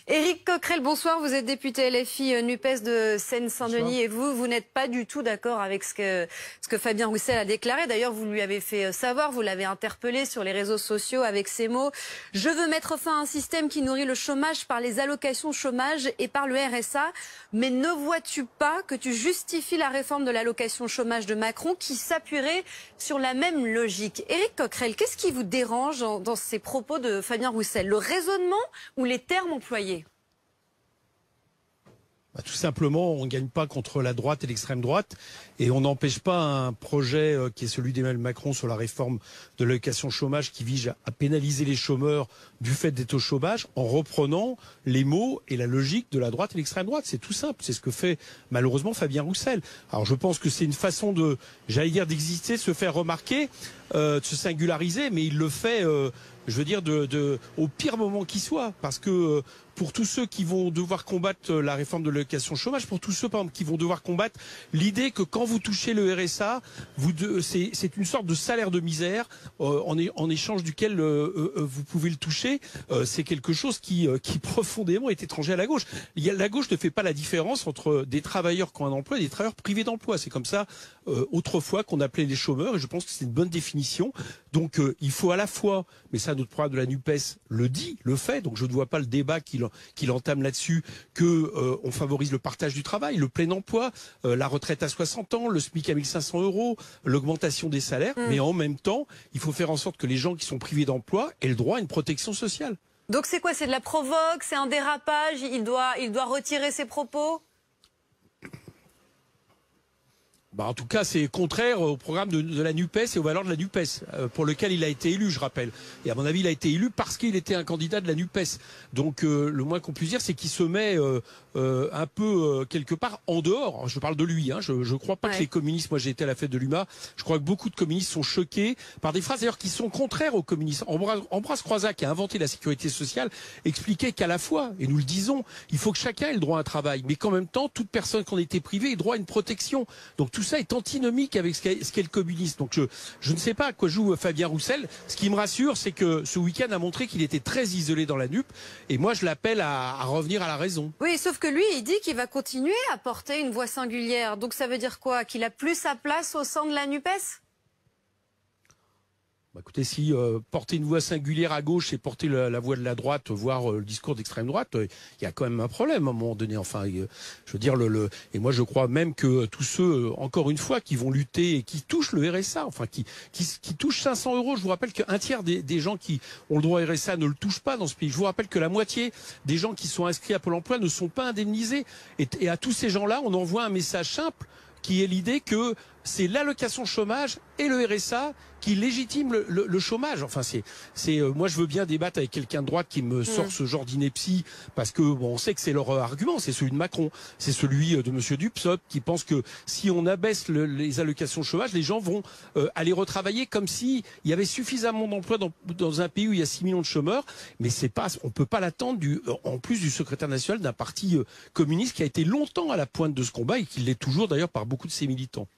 Éric Coquerel, bonsoir. Vous êtes député LFI NUPES de Seine-Saint-Denis et vous n'êtes pas du tout d'accord avec ce que Fabien Roussel a déclaré. D'ailleurs, vous lui avez fait savoir, vous l'avez interpellé sur les réseaux sociaux avec ces mots. Je veux mettre fin à un système qui nourrit le chômage par les allocations chômage et par le RSA. Mais ne vois-tu pas que tu justifies la réforme de l'allocation chômage de Macron qui s'appuierait sur la même logique? Éric Coquerel, qu'est-ce qui vous dérange dans ces propos de Fabien Roussel? Le raisonnement ou les termes employés? Tout simplement, on ne gagne pas contre la droite et l'extrême droite et on n'empêche pas un projet qui est celui d'Emmanuel Macron sur la réforme de l'allocation chômage qui vise à pénaliser les chômeurs du fait des taux de chômage en reprenant les mots et la logique de la droite et l'extrême droite. C'est tout simple, c'est ce que fait malheureusement Fabien Roussel. Alors je pense que c'est une façon de, j'allais dire, d'exister, de se faire remarquer, de se singulariser, mais il le fait, je veux dire, au pire moment qui soit, parce que pour tous ceux qui vont devoir combattre la réforme de l'allocation chômage, pour tous ceux par exemple, qui vont devoir combattre l'idée que quand vous touchez le RSA, c'est une sorte de salaire de misère en échange duquel vous pouvez le toucher, c'est quelque chose qui profondément est étranger à la gauche. La gauche ne fait pas la différence entre des travailleurs qui ont un emploi et des travailleurs privés d'emploi. C'est comme ça autrefois qu'on appelait les chômeurs et je pense que c'est une bonne définition. Donc il faut à la fois, mais ça notre programme de la NUPES le fait, donc je ne vois pas le débat qu'il entame là-dessus, on favorise le partage du travail, le plein emploi, la retraite à 60 ans, le SMIC à 1500 €, l'augmentation des salaires, mais en même temps, il faut faire en sorte que les gens qui sont privés d'emploi aient le droit à une protection sociale. Donc c'est quoi? C'est de la provoque? C'est un dérapage? Il doit retirer ses propos? En tout cas, c'est contraire au programme de la NUPES et aux valeurs de la NUPES, pour lequel il a été élu, je rappelle. Et à mon avis, il a été élu parce qu'il était un candidat de la NUPES. Donc, le moins qu'on puisse dire, c'est qu'il se met un peu, quelque part, en dehors. Je parle de lui. Je ne crois pas que les communistes, moi j'ai été à la fête de l'UMA, je crois que beaucoup de communistes sont choqués par des phrases d'ailleurs qui sont contraires aux communistes. Ambroise Croizat, qui a inventé la sécurité sociale, expliquait qu'à la fois, et nous le disons, il faut que chacun ait le droit à un travail, mais qu'en même temps, toute personne qui en était privée ait droit à une protection. Donc tout ça est antinomique avec ce qu'est le communisme. Donc je ne sais pas à quoi joue Fabien Roussel. Ce qui me rassure, c'est que ce week-end a montré qu'il était très isolé dans la NUP. Et moi, je l'appelle à revenir à la raison. Oui, sauf que lui, il dit qu'il va continuer à porter une voix singulière. Donc ça veut dire quoi? Qu'il a plus sa place au sein de la NUPES? Écoutez, si porter une voix singulière à gauche et porter la voix de la droite, voire le discours d'extrême droite, il y a quand même un problème à un moment donné. Enfin, je veux dire, et moi je crois même que tous ceux, encore une fois, qui vont lutter et qui touchent le RSA, enfin qui touchent 500 €, je vous rappelle qu'un tiers des gens qui ont le droit au RSA ne le touchent pas dans ce pays. Je vous rappelle que la moitié des gens qui sont inscrits à Pôle emploi ne sont pas indemnisés. Et à tous ces gens-là, on envoie un message simple qui est l'idée que c'est l'allocation chômage et le RSA qui légitiment le chômage. Enfin, moi, je veux bien débattre avec quelqu'un de droite qui me sort ce genre d'ineptie, parce que on sait que c'est leur argument, c'est celui de Macron, c'est celui de Monsieur Dussopt, qui pense que si on abaisse les allocations chômage, les gens vont aller retravailler comme si il y avait suffisamment d'emplois dans un pays où il y a 6 millions de chômeurs. Mais on peut pas l'attendre en plus du secrétaire national d'un parti communiste qui a été longtemps à la pointe de ce combat et qui l'est toujours d'ailleurs par beaucoup de ses militants.